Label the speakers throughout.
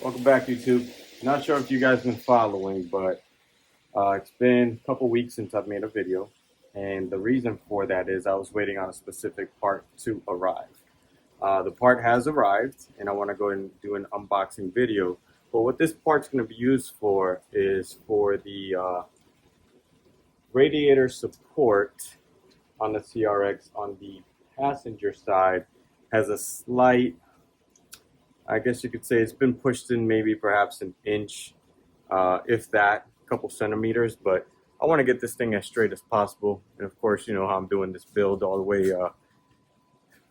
Speaker 1: Welcome back, YouTube. Not sure if you guys been following, but it's been a couple weeks since I've made a video, and the reason for that is I was waiting on a specific part to arrive. The part has arrived, and I want to go ahead and do an unboxing video. But what this part's going to be used for is for the radiator support on the CRX on the passenger side. Has a slight, I guess you could say, it's been pushed in maybe perhaps an inch, if that, a couple centimeters. But I want to get this thing as straight as possible. And of course, you know how I'm doing this build all the way,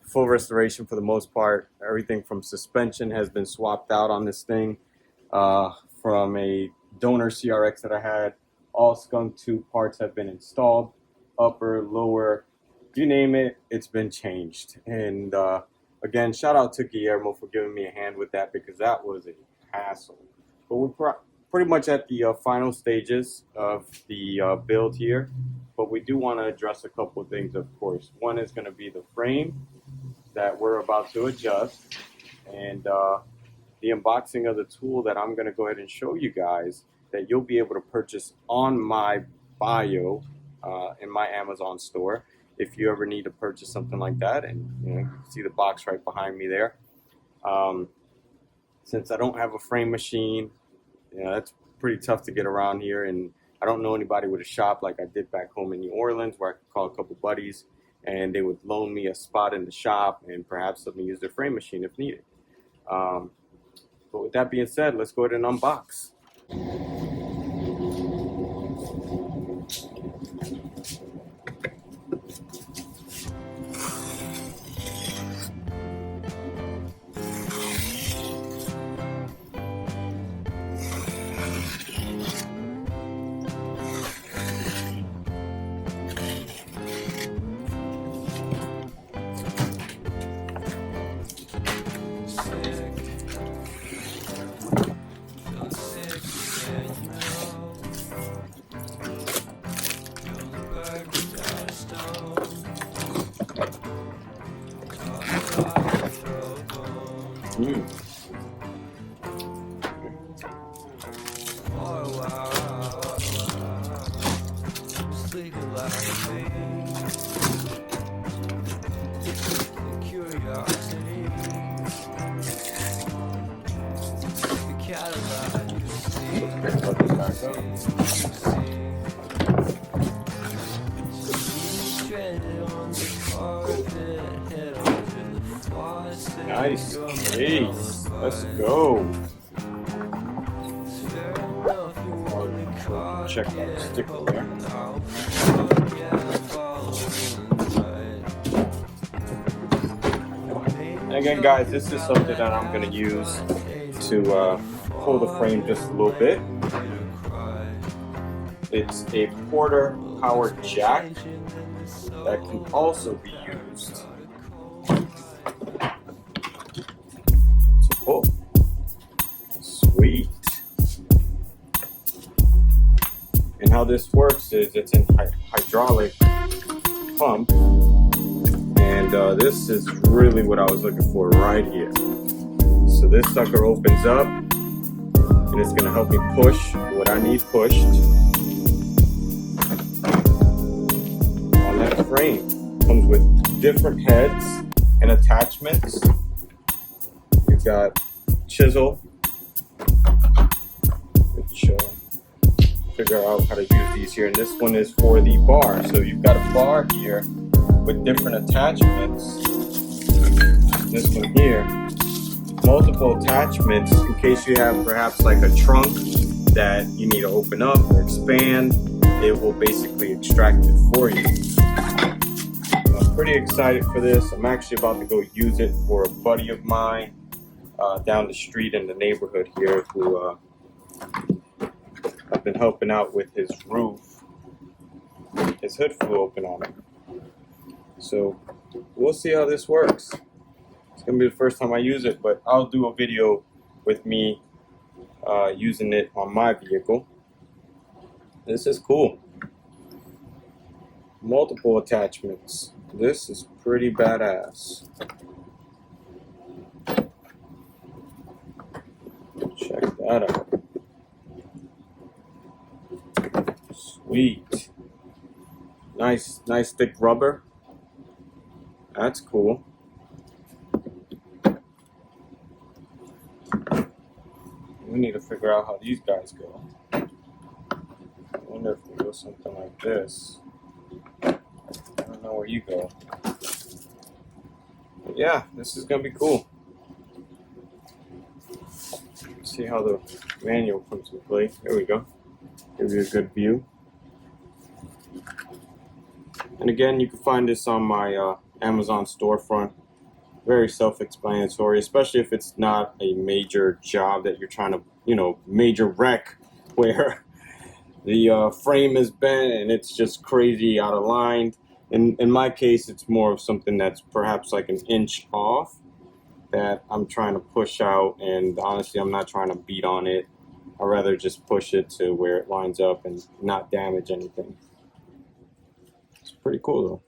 Speaker 1: full restoration for the most part. Everything from suspension has been swapped out on this thing, from a donor CRX that I had. All skunk tube parts have been installed, upper, lower, you name it, it's been changed. And again, shout out to Guillermo for giving me a hand with that, because that was a hassle. But we're pretty much at the final stages of the build here. But we do want to address a couple of things, of course. One is going to be the frame that we're about to adjust, and the unboxing of the tool that I'm going to go ahead and show you guys, that you'll be able to purchase on my bio in my Amazon store. If you ever need to purchase something like that, and you know, you can see the box right behind me there. Since I don't have a frame machine, you know, that's pretty tough to get around here, and I don't know anybody with a shop like I did back home in New Orleans, where I could call a couple buddies and they would loan me a spot in the shop and perhaps let me use their frame machine if needed. But with that being said, let's go ahead and unbox. Nice. Jeez. Let's go. Check that sticker there. Again, guys, this is something that I'm going to use to pull the frame just a little bit. It's a Porter power jack that can also be used to pull. Sweet. And how this works is it's a hydraulic pump, and this is really what I was looking for right here. So this sucker opens up, and it's going to help me push what I need pushed on that frame. Comes with different heads and attachments. You've got chisel, which figure out how to use these here, and this one is for the bar. So you've got a bar here with different attachments. This one here, multiple attachments in case you have perhaps like a trunk that you need to open up or expand. It will basically extract it for you. I'm pretty excited for this. I'm actually about to go use it for a buddy of mine down the street in the neighborhood here, who I've been helping out with his roof. His hood flew open on it. So we'll see how this works. It's gonna be the first time I use it, but I'll do a video with me using it on my vehicle. This is cool. Multiple attachments. This is pretty badass. Check that out. Sweet. Nice thick rubber. That's cool. We need to figure out how these guys go. I wonder if we go something like this. I don't know where you go. But yeah, this is gonna be cool. Let's see how the manual comes into play. There we go. Give you a good view. And again, you can find this on my Amazon storefront. Very self-explanatory, especially if it's not a major job that you're trying to, major wreck where the frame is bent and it's just crazy out of line. In my case, it's more of something that's perhaps like an inch off that I'm trying to push out, and honestly, I'm not trying to beat on it. I'd rather just push it to where it lines up and not damage anything. It's pretty cool though.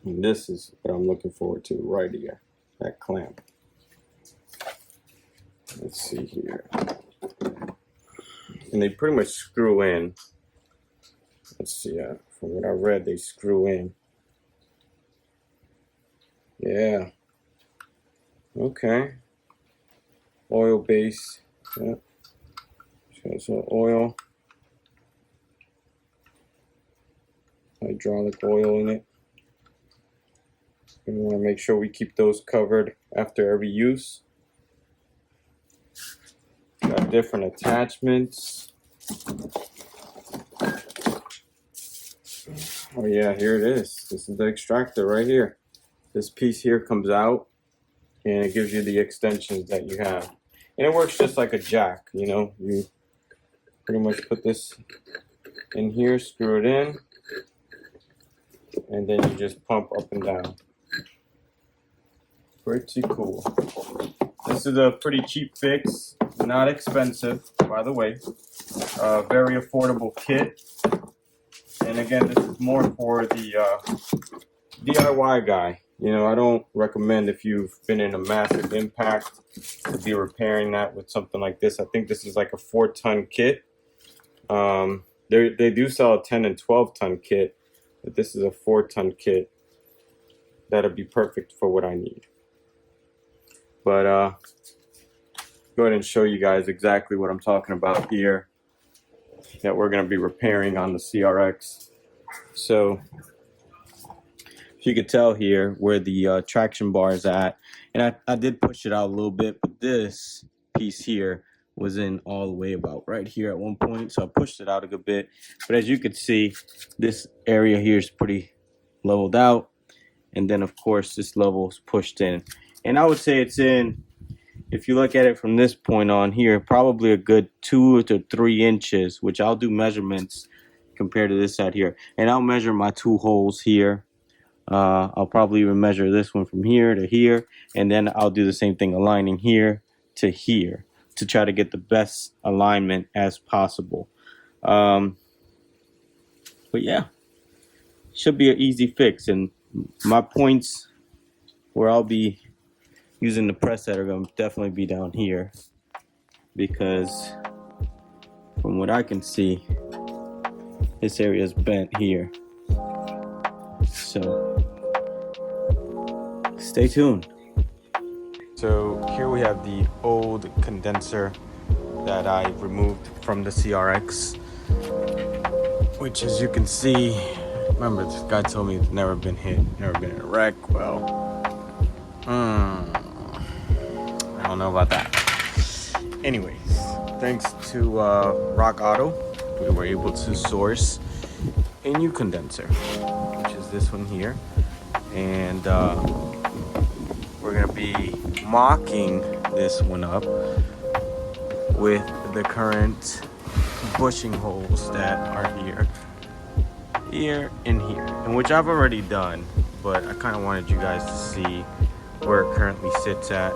Speaker 1: And this is what I'm looking forward to right here, that clamp. Let's see here. And they pretty much screw in. Let's see, from what I read, they screw in. Yeah. Okay. Oil base. Yeah. Got some oil. Hydraulic oil in it. We want to make sure we keep those covered after every use. Got different attachments. Oh yeah, here it is. This is the extractor right here. This piece here comes out and it gives you the extensions that you have. And it works just like a jack, You pretty much put this in here, screw it in, and then you just pump up and down. Pretty cool. This is a pretty cheap fix, not expensive, by the way. Very affordable kit. And again, this is more for the DIY guy. I don't recommend, if you've been in a massive impact, to be repairing that with something like this. I think this is like a 4-ton kit. They do sell a 10 and 12-ton kit, but this is a 4-ton kit. That'll be perfect for what I need. But go ahead and show you guys exactly what I'm talking about here that we're going to be repairing on the CRX. So if you could tell here where the traction bar is at, and I did push it out a little bit, but this piece here was in all the way about right here at one point, so I pushed it out a good bit. But as you can see, this area here is pretty leveled out, and then of course this level is pushed in. And I would say it's in, if you look at it from this point on here, probably a good 2 to 3 inches, which I'll do measurements compared to this side here. And I'll measure my 2 holes here. I'll probably even measure this one from here to here. And then I'll do the same thing, aligning here to here, to try to get the best alignment as possible. But yeah, should be an easy fix. And my points where I'll be using the press set are going to definitely be down here, because from what I can see, this area is bent here. So stay tuned. So here we have the old condenser that I removed from the CRX, which, as you can see, remember this guy told me it's never been hit, never been in a wreck. Well, I don't know about that. Anyways, thanks to Rock Auto, we were able to source a new condenser, which is this one here. And we're going to be mocking this one up with the current bushing holes that are here, and here. And which I've already done, but I kind of wanted you guys to see where it currently sits at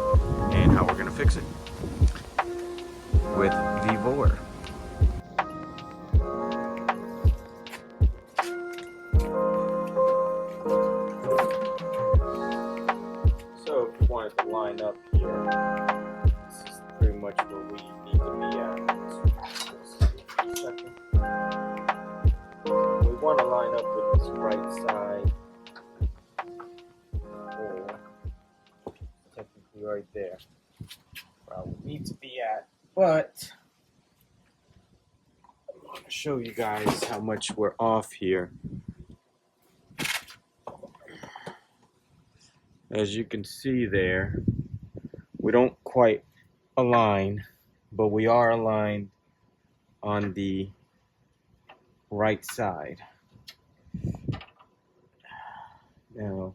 Speaker 1: and how we're going to fix it with Vivor. So if you wanted to line up here, this is pretty much where I would need to be at, but I'm going to show you guys how much we're off here. As you can see there, we don't quite align, but we are aligned on the right side. Now,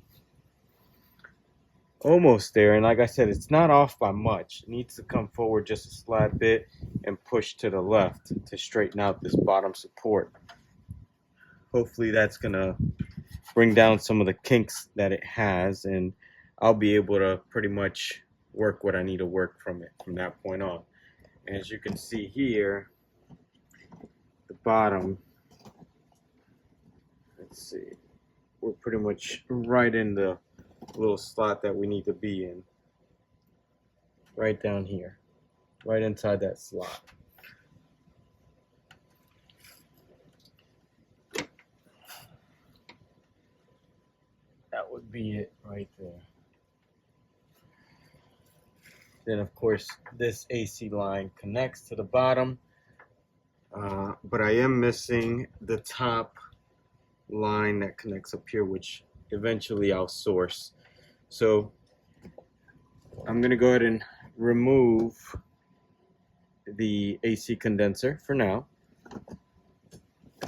Speaker 1: almost there, and like I said, it's not off by much. It needs to come forward just a slight bit and push to the left to straighten out this bottom support. Hopefully that's gonna bring down some of the kinks that it has, and I'll be able to pretty much work what I need to work from it from that point on. And as you can see here, the bottom, let's see, we're pretty much right in the little slot that we need to be in, right down here, right inside that slot. That would be it right there. Then of course this AC line connects to the bottom, but I am missing the top line that connects up here, which eventually I'll source. So I'm gonna go ahead and remove the AC condenser for now,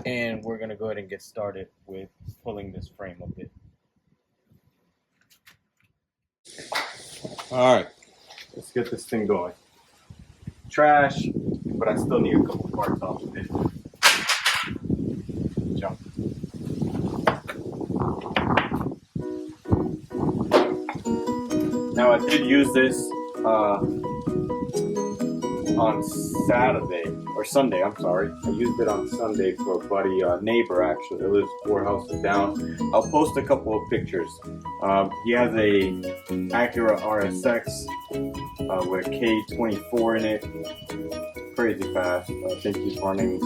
Speaker 1: and we're gonna go ahead and get started with pulling this frame a bit. All right, let's get this thing going. Trash, but I still need a couple parts off of it. Jump. Now I did use this on Saturday or Sunday. I'm sorry. I used it on Sunday for a buddy, neighbor actually, that lives 4 houses down. I'll post a couple of pictures. He has a Acura RSX with a K24 in it. Crazy fast. I think he's running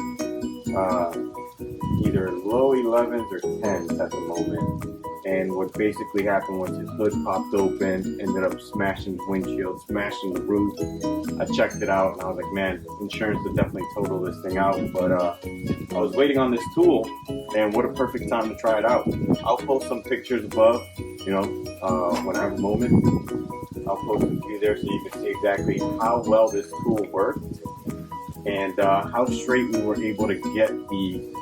Speaker 1: either low 11s or 10s at the moment. And what basically happened was his hood popped open, ended up smashing the windshield, smashing the roof. I checked it out and I was like, man, insurance would definitely total this thing out. But I was waiting on this tool, and what a perfect time to try it out. I'll post some pictures above, when I have a moment. I'll post them to you there so you can see exactly how well this tool worked and how straight we were able to get the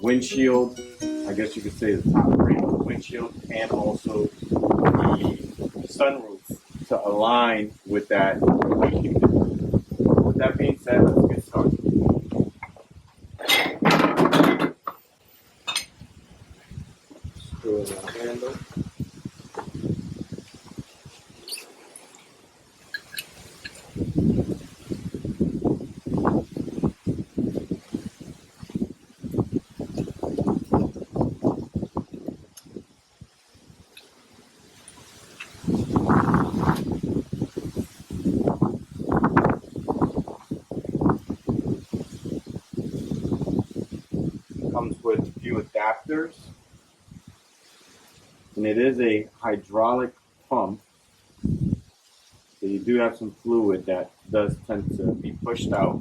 Speaker 1: windshield, I guess you could say the top frame of the windshield, and also the sunroof to align with that. With that being said, let's get started. Screw in the handle. Comes with a few adapters, and it is a hydraulic pump, so you do have some fluid that does tend to be pushed out.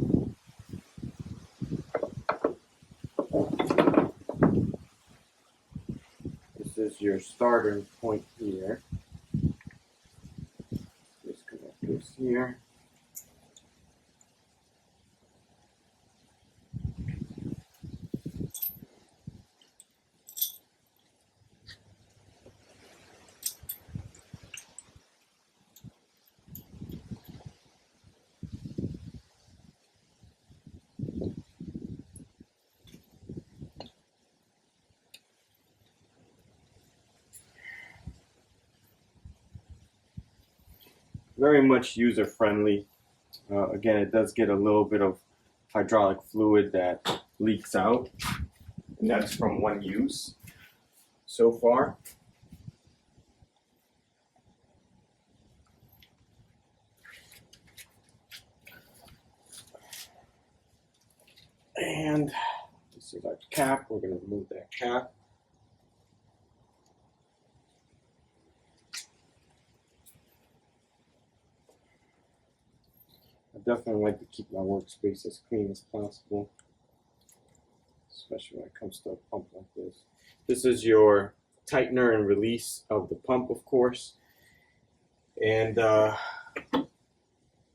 Speaker 1: This is your starter point here. Disconnect this here. Very much user friendly. Again, it does get a little bit of hydraulic fluid that leaks out, and that's from one use so far. And this is our cap. We're going to remove that cap. I definitely like to keep my workspace as clean as possible, especially when it comes to a pump like this. This is your tightener and release of the pump, of course. And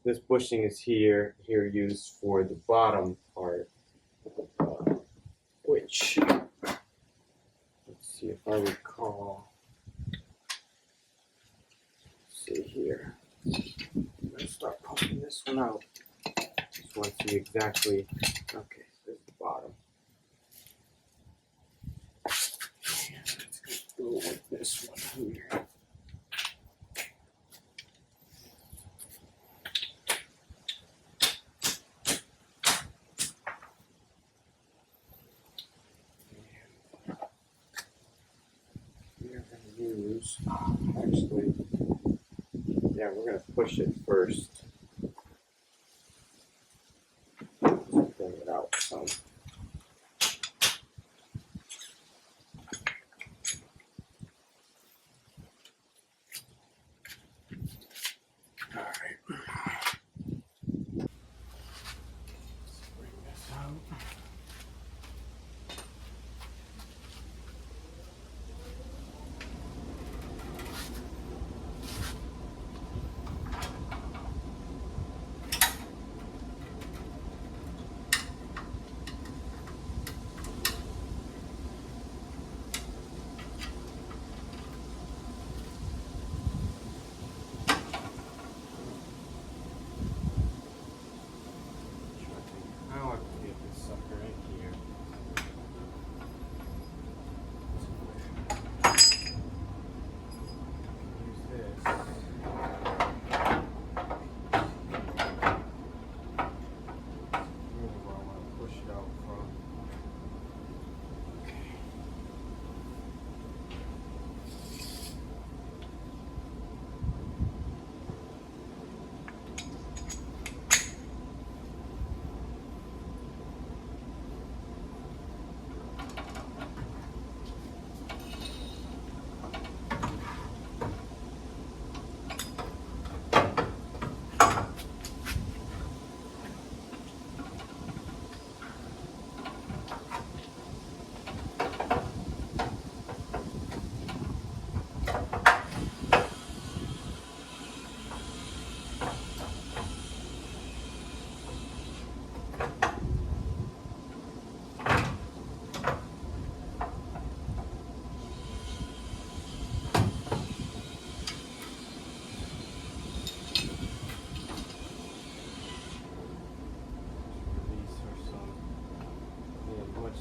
Speaker 1: this bushing is here used for the bottom part, which, let's see if I recall. Let's see here. I'm going to start pumping this one out. Just want to see exactly. Okay, so there's the bottom. And let's go with this one here. Actually, yeah, we're going to push it first. Bring it out some. All right. Let's bring this out. How I can get this sucker in here. Use this. Really where I want to push it out from.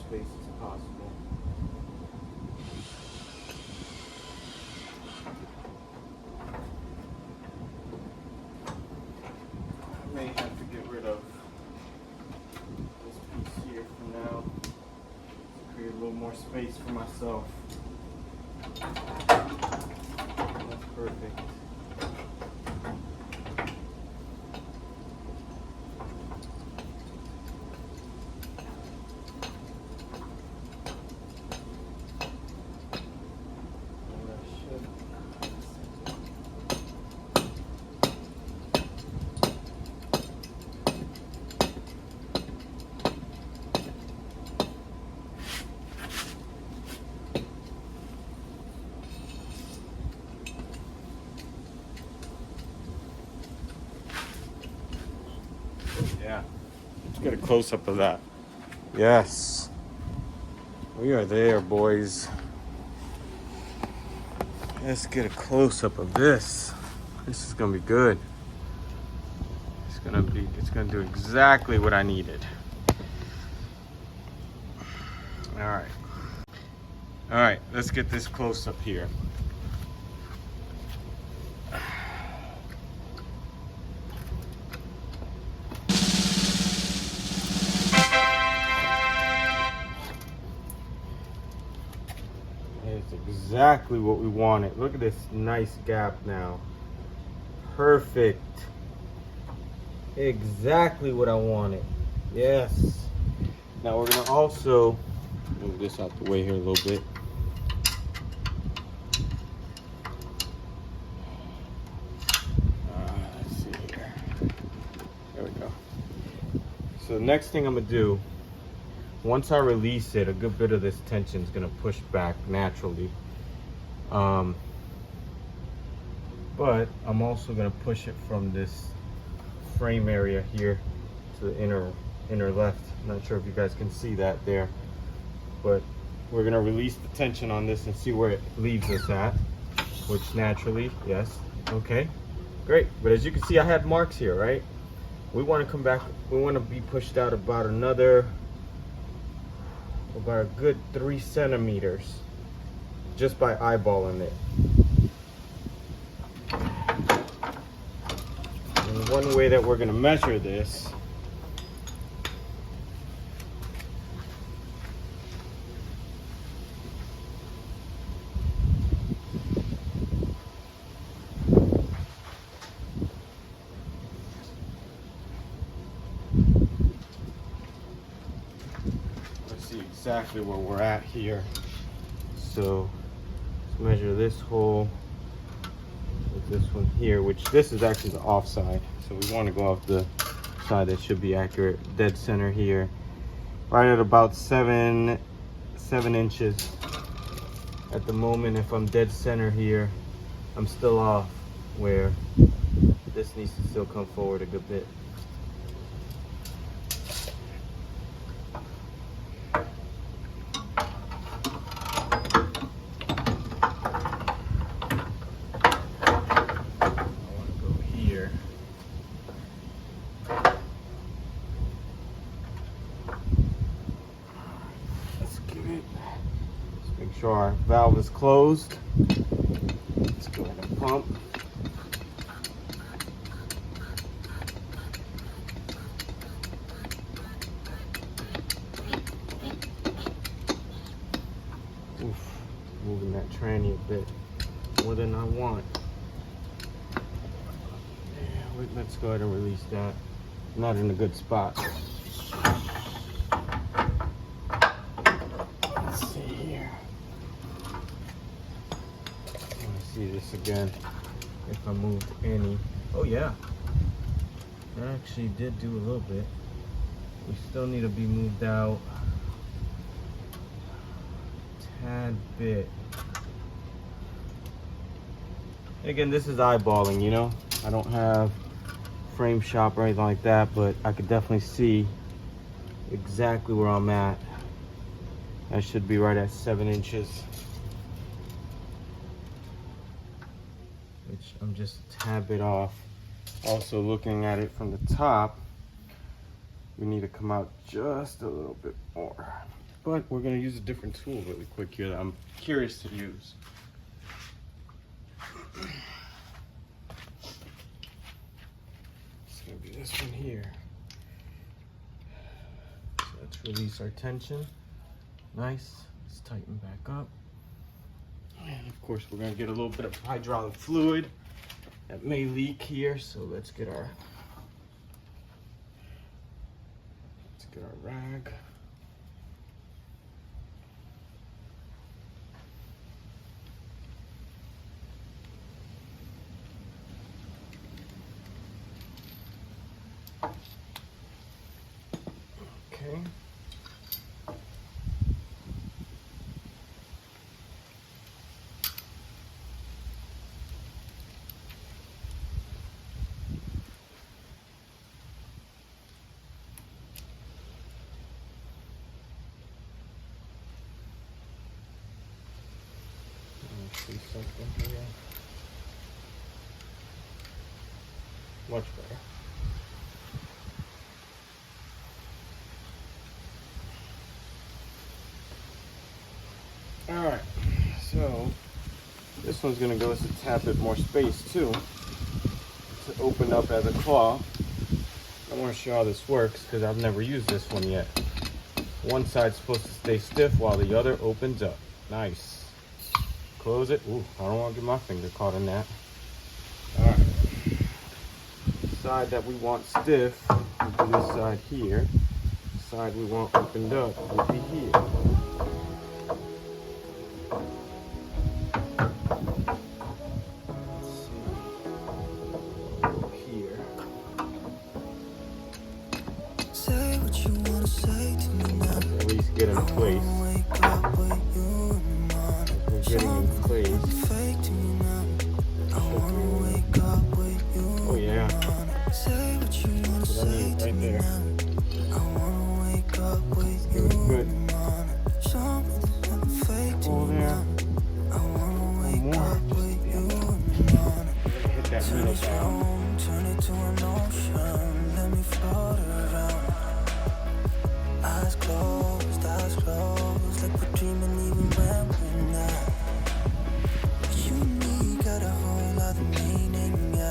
Speaker 1: Space as possible. I may have to get rid of this piece here for now to create a little more space for myself. That's perfect. Yeah, let's get a close-up of that. Yes, we are there, boys. Let's get a close-up of this. This is gonna be good. It's gonna do exactly what I needed. All right, let's get this close-up here. It's exactly what we wanted. Look at this nice gap now. Perfect. Exactly what I wanted. Yes. Now we're gonna also move this out the way here a little bit. Let's see here. There we So the next thing I'm gonna do, once I release it, a good bit of this tension is gonna push back naturally. But I'm also gonna push it from this frame area here to the inner left. I'm not sure if you guys can see that there, but we're gonna release the tension on this and see where it leaves us at, which naturally, yes, okay, great. But as you can see, I had marks here, right? We want to come back, we want to be pushed out about a good 3 centimeters just by eyeballing it. And one way that we're going to measure this exactly where we're at here. So let's measure this hole with this one here, which this is actually the off side. So we want to go off the side that should be accurate. Dead center here, right at about 7 inches. At the moment, if I'm dead center here, I'm still off, where this needs to still come forward a good bit. Make sure our valve is closed. Let's go ahead and pump. Oof, moving that tranny a bit more than I want. Yeah, let's go ahead and release that. Not in a good spot. Let's see here. See this again, if I moved any. Oh yeah, I actually did do a little bit. We still need to be moved out a tad bit. And again, this is eyeballing, you know. I don't have frame shop or anything like that, but I could definitely see exactly where I'm at. I should be right at 7 inches. Which I'm just a tad bit off. Also, looking at it from the top, we need to come out just a little bit more. But we're going to use a different tool really quick here that I'm curious to use. It's going to be this one here. So let's release our tension. Nice. Let's tighten back up. And of course, we're going to get a little bit of hydraulic fluid that may leak here. So let's get our rag. Okay. See something here. Much better. Alright, so this one's going to give us a tad bit more space too to open up as a claw. I want to show how this works because I've never used this one yet. One side's supposed to stay stiff while the other opens up. Nice. Close it. Ooh, I don't want to get my finger caught in that. Alright. The side that we want stiff would be this side here. The side we want opened up would be here. Let's see. Here. place. We're getting in place. Oh yeah. That's what I need right there. Let's give it a good pull there. One more. Just to be able to hit that middle down. Eyes closed, like we're dreaming even when we're not. You and me got a whole other meaning, I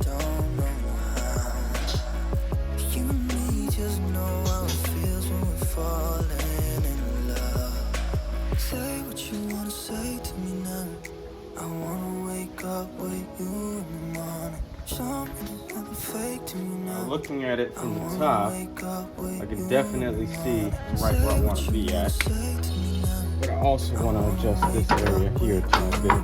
Speaker 1: don't know how. You and me just know how it feels when we're falling in love. Say what you wanna say to me now. I wanna wake up with you in the morning. Something nothing fake to me now. Looking at it from the top, I can definitely see I'm right where I want to be at. But I also want to adjust this area here to a bit.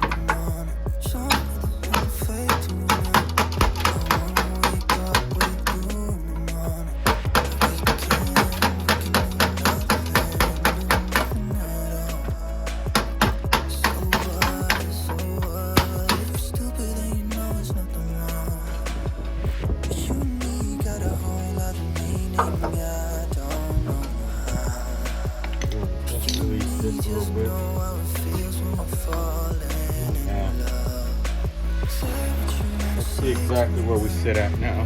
Speaker 1: See exactly where we sit at now.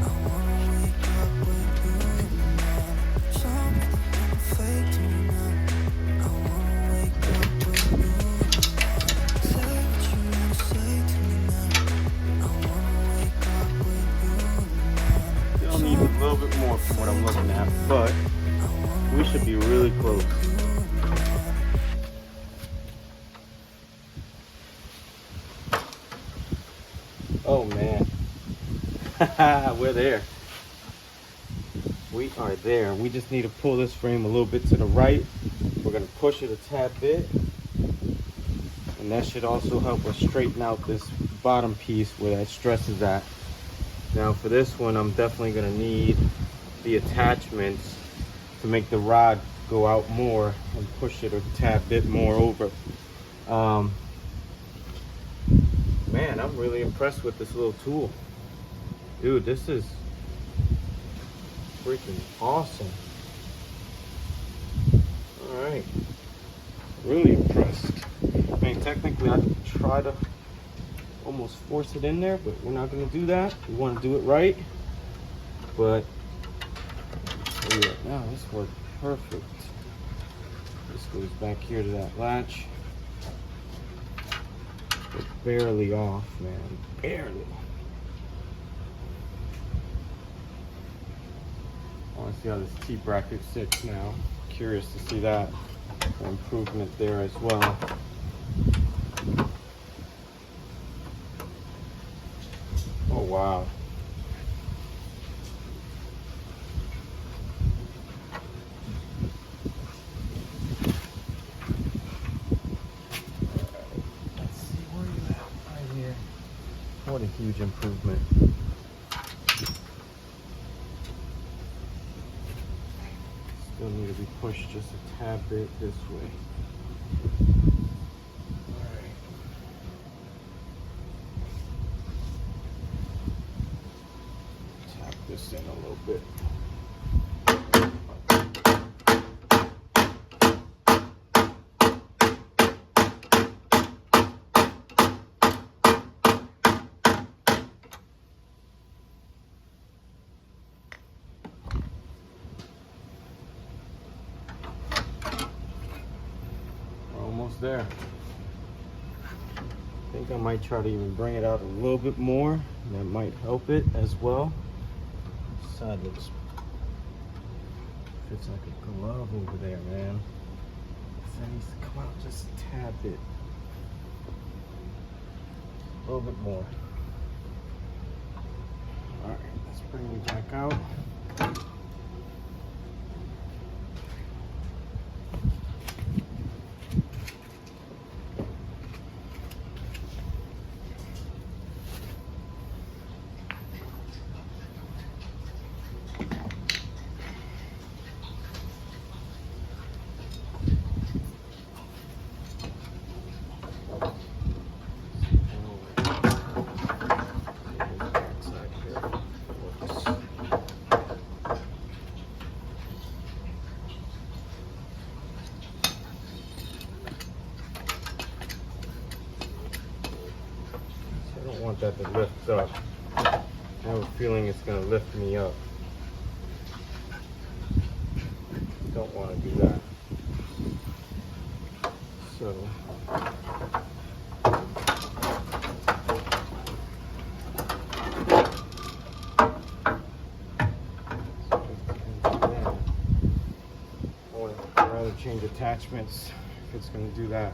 Speaker 1: Still need a little bit more from what I'm looking at, but we should be really close. Oh man. We're there. We are there. We just need to pull this frame a little bit to the right. We're going to push it a tad bit. And that should also help us straighten out this bottom piece where that stress is at. Now for this one, I'm definitely going to need the attachments to make the rod go out more and push it a tad bit more over. Man, I'm really impressed with this little tool. Dude, this is freaking awesome. All right, really impressed. I mean, technically I could try to almost force it in there, but we're not gonna do that. We wanna do it right. But yeah, now this worked perfect. This goes back here to that latch. It's barely off, man, barely. I want to see how this T-bracket sits now. Curious to see that improvement there as well. Oh wow. Let's see where you at right here. What a huge improvement. Still need to be pushed just a tad bit this way. Alright. Tap this in a little bit. Almost there. I think I might try to even bring it out a little bit more. That might help it as well. This side looks fits like a glove over there, man. That needs to come out just a tad bit. A little bit more. Alright, let's bring it back out. that that lifts up. I have a feeling it's going to lift me up. Don't want to do that. So I'd rather change attachments if it's going to do that.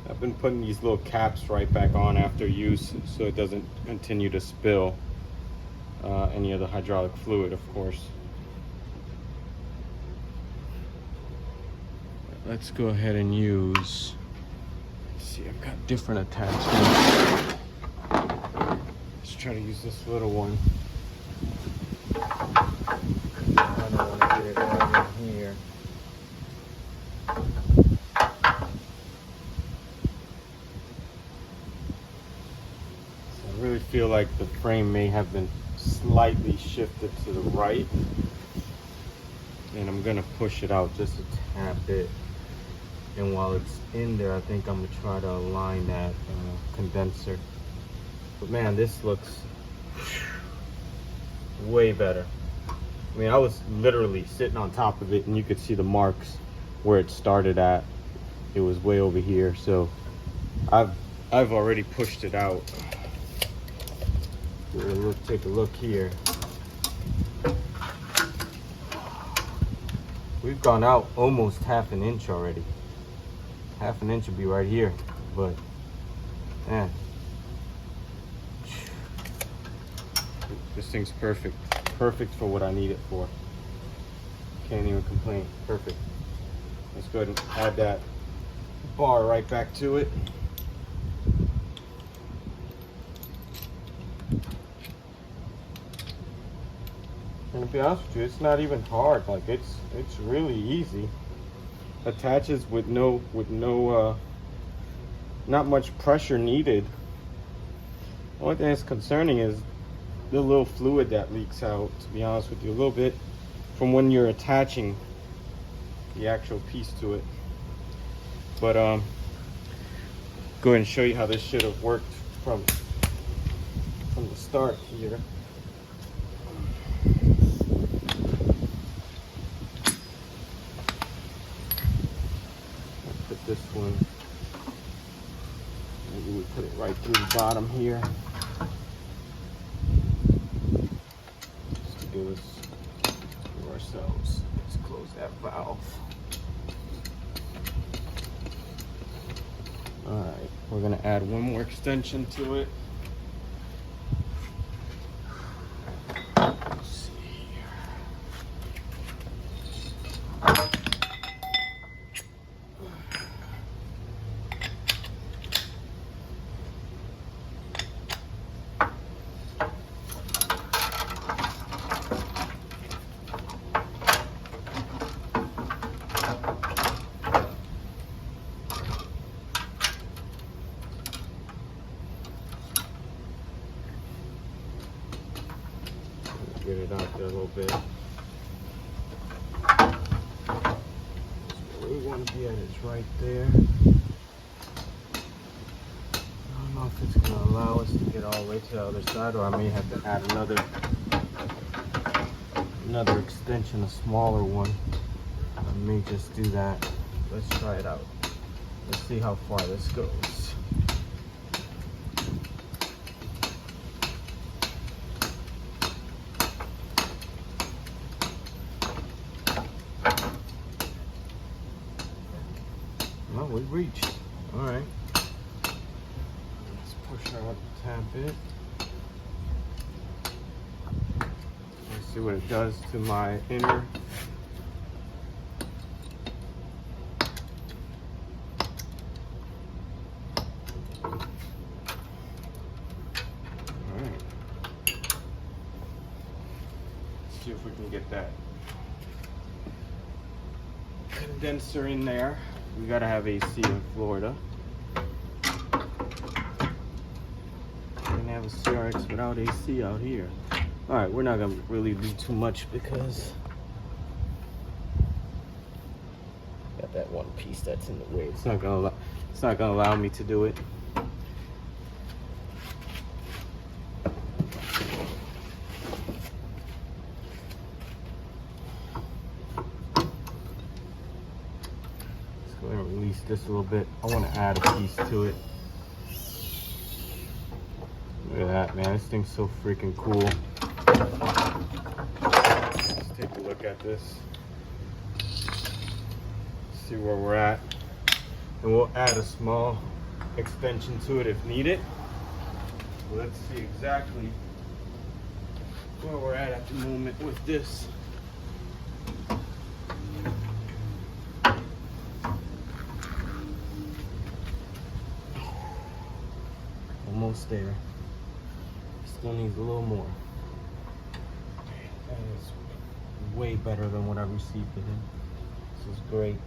Speaker 1: I've been putting these little caps right back on after use so it doesn't continue to spill any of the hydraulic fluid, of course. Let's go ahead and use, let's see, I've got different attachments. Let's try to use this little one. I don't want to get it right in here. I really feel like the frame may have been slightly shifted to the right, and I'm gonna push it out just a tad bit, and while it's in there I think I'm gonna try to align that condenser. But man, this looks way better. I mean, I was literally sitting on top of it and you could see the marks where it started at. It was way over here, so I've already pushed it out. Take a look here. We've gone out almost half an inch already. Half an inch would be right here, but man, this thing's perfect. Perfect for what I need it for. Can't even complain. Perfect. Let's go ahead and add that bar right back to it. And to be honest with you, it's not even hard. Like it's really easy. Attaches with no not much pressure needed. Only thing that's concerning is the little fluid that leaks out, to be honest with you, a little bit from when you're attaching the actual piece to it. But go ahead and show you how this should have worked from the start here. Put this one, maybe we put it right through the bottom here. Just to do this for ourselves. Let's close that valve. Alright, we're gonna add one more extension to it. Let's see here. Get it out there a little bit. Where we want to be at is right there. I don't know if it's going to allow us to get all the way to the other side, or I may have to add another extension, a smaller one. I may just do that. Let's try it out. Let's see how far this goes. Well, we reached. All right. Let's push her up a tad bit. Let's see what it does to my inner. All right. Let's see if we can get that condenser in there. We gotta have AC in Florida. Can't have a CRX without AC out here. All right, we're not gonna really do too much because got that one piece that's in the way. It's not gonna allow me to do it. Let's go ahead and release this a little bit. I want to add a piece to it. Look at that, man. This thing's so freaking cool. Let's take a look at this. See where we're at. And we'll add a small extension to it if needed. Let's see exactly where we're at the moment with this. Almost there. Still needs a little more. That is way better than what I received with him. This is great.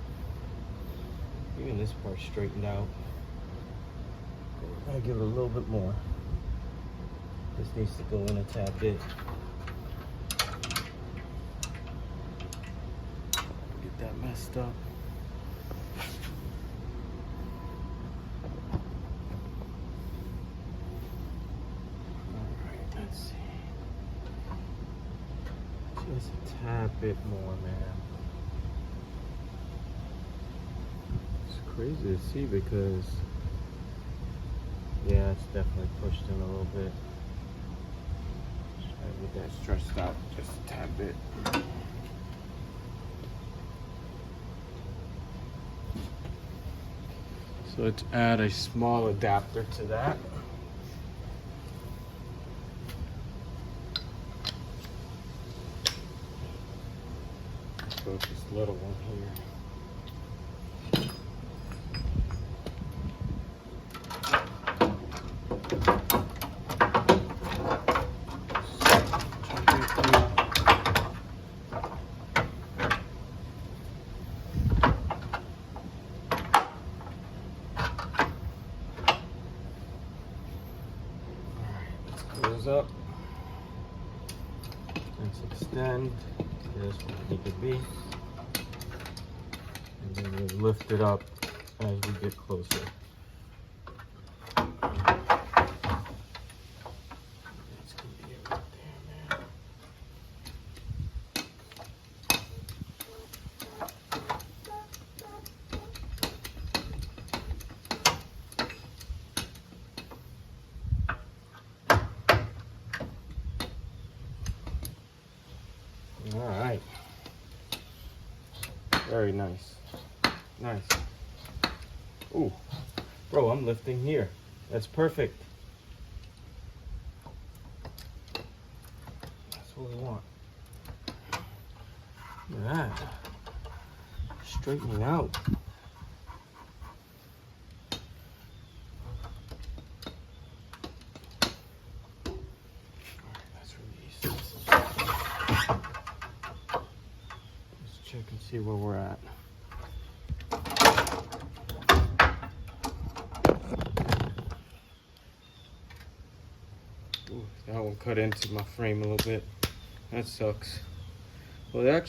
Speaker 1: Even this part straightened out. Gotta give it a little bit more. This needs to go in a tad bit. Get that messed up. Alright, let's see. Just a tad bit more, man. Crazy to see because yeah, it's definitely pushed in a little bit. Try to get that stretched out just a tad bit. So let's add a small adapter to that. So it's this little one here. Up. Let's extend this where it needs to be, and then we'll lift it up as we get closer. That's gonna be it right there, man. All right. Very nice. Nice. Ooh. Bro, I'm lifting here. That's perfect. That's what we want. Look at that. Straightening out. Check and see where we're at. Ooh, that one cut into my frame a little bit. That sucks. Well, that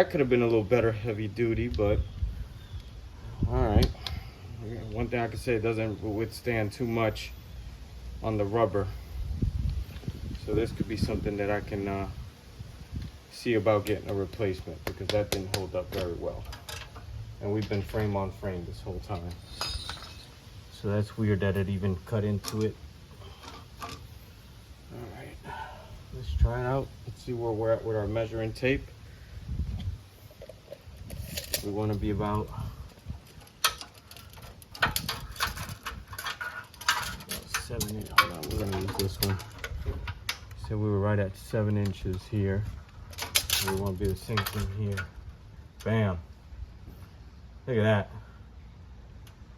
Speaker 1: could have been a little better heavy duty, but all right. One thing I can say, it doesn't withstand too much on the rubber. So this could be something that I can see about getting a replacement, because that didn't hold up very well, and we've been frame on frame this whole time, so that's weird that it even cut into it. All right, let's try it out. Let's see where we're at with our measuring tape. We want to be about 7 inches. Hold on, we're gonna use this one. So we were right at 7 inches here. We want to be the same thing here. Bam. Look at that.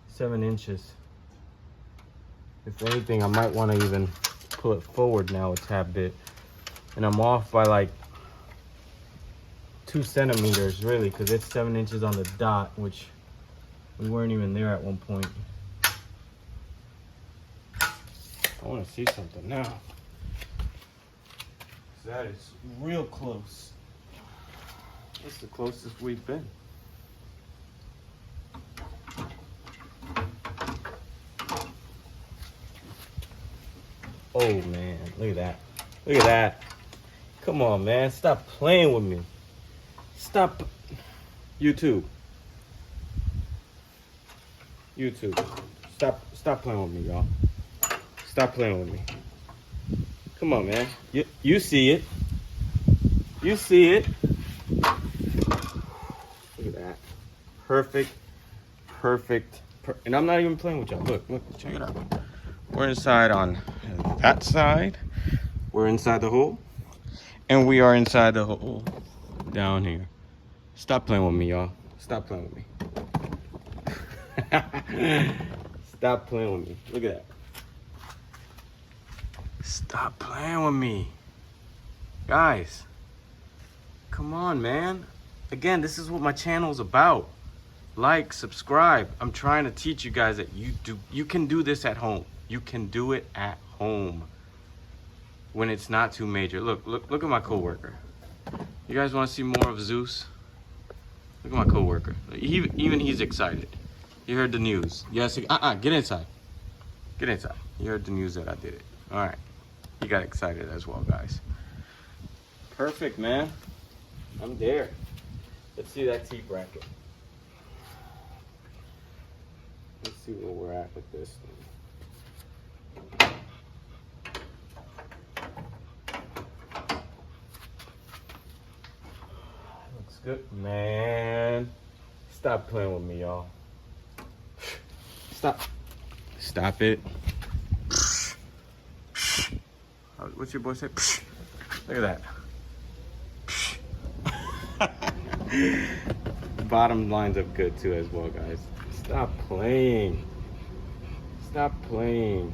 Speaker 1: 7 inches. If anything, I might want to even pull it forward now a tad bit. And I'm off by like 2 centimeters, really, because it's 7 inches on the dot, which We weren't even there at one point. I want to see something now. That is real close. That's the closest we've been. Oh man, look at that. Look at that. Come on, man. Stop playing with me. Stop. YouTube. Stop playing with me, y'all. Stop playing with me. Come on, man. You see it. You see it. Look at that. Perfect. And I'm not even playing with y'all. Look, check it out. We're inside on that side. We're inside the hole. And we are inside the hole down here. Stop playing with me, y'all. Stop playing with me. Stop playing with me. Look at that. Stop playing with me. Guys, come on, man. Again, this is what my channel is about. Like, subscribe. I'm trying to teach you guys that you can do this at home. You can do it at home when it's not too major. Look at my coworker. You guys want to see more of Zeus? Look at my coworker. Even he's excited. You heard the news. Yes, get inside. Get inside. You heard the news that I did it. All right. He got excited as well, guys. Perfect, man. I'm there. Let's see that T bracket. Let's see where we're at with this thing. Looks good, man. Stop playing with me, y'all. Stop it. What's your boy say? Look at that. The bottom lines up good too as well, guys. Stop playing. Stop playing.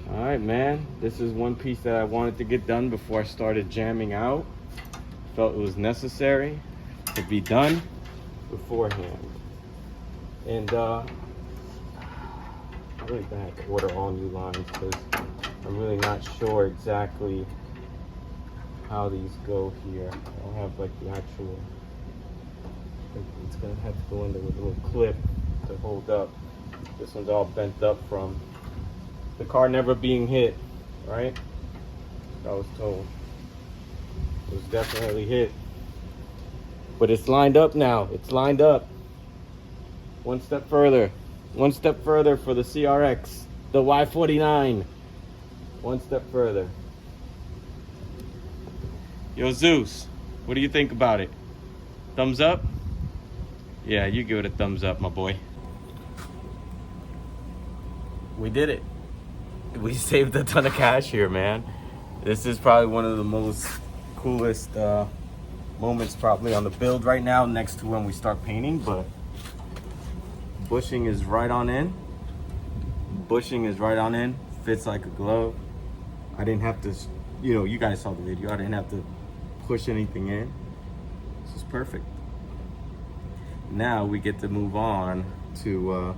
Speaker 1: All right, man. This is one piece that I wanted to get done before I started jamming out. Felt it was necessary to be done beforehand. And I really gonna have to order all new lines because I'm really not sure exactly how these go here. I don't have like the actual, it's gonna have to go into a little clip to hold up. This one's all bent up from the car never being hit, right? I was told. It was definitely hit. But it's lined up now. It's lined up. One step further. One step further for the CRX, the Y49. One step further. Yo, Zeus, what do you think about it? Thumbs up? Yeah, you give it a thumbs up, my boy. We did it. We saved a ton of cash here, man. This is probably one of the most coolest moments probably on the build right now, next to when we start painting, but bushing is right on in. Bushing is right on in. Fits like a glove. I didn't have to, you guys saw the video. I didn't have to push anything in. This is perfect. Now we get to move on to,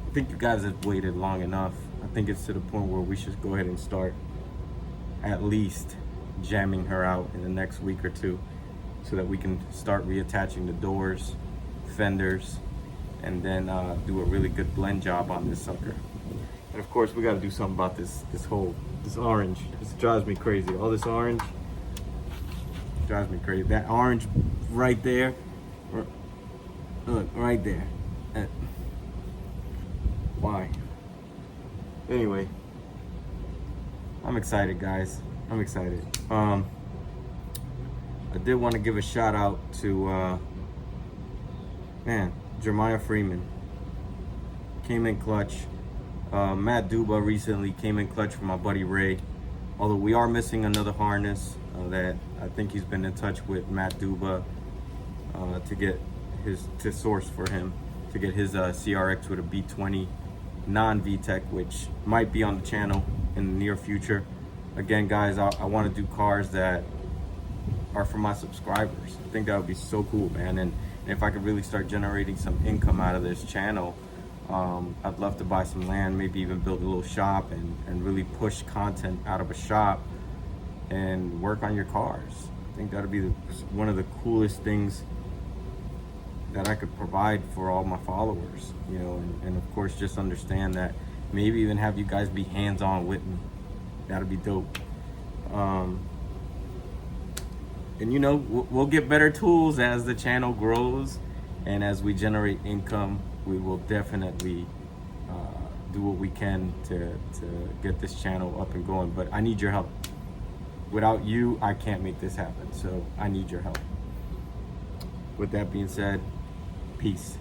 Speaker 1: I think you guys have waited long enough. I think it's to the point where we should go ahead and start at least jamming her out in the next week or two so that we can start reattaching the doors, fenders, and then do a really good blend job on this sucker. And of course, we got to do something about this orange. This drives me crazy. All this orange drives me crazy. That orange right there, look, right there. Why? Anyway, I'm excited, guys. I'm excited. I did want to give a shout out to, Jeremiah Freeman. Came in clutch. Matt Duba recently came in clutch for my buddy Ray. Although we are missing another harness that I think he's been in touch with Matt Duba to get to source for him, to get his CRX with a B20 non-VTEC, which might be on the channel in the near future. Again, guys, I want to do cars that are for my subscribers. I think that would be so cool, man. And And if I could really start generating some income out of this channel, I'd love to buy some land, maybe even build a little shop and really push content out of a shop and work on your cars. I think that'd be one of the coolest things that I could provide for all my followers, you know, and of course just understand that maybe even have you guys be hands-on with me. That'd be dope. And you know, we'll get better tools as the channel grows and as we generate income. We will definitely do what we can to get this channel up and going, but I need your help. Without you, I can't make this happen, so I need your help. With that being said, peace.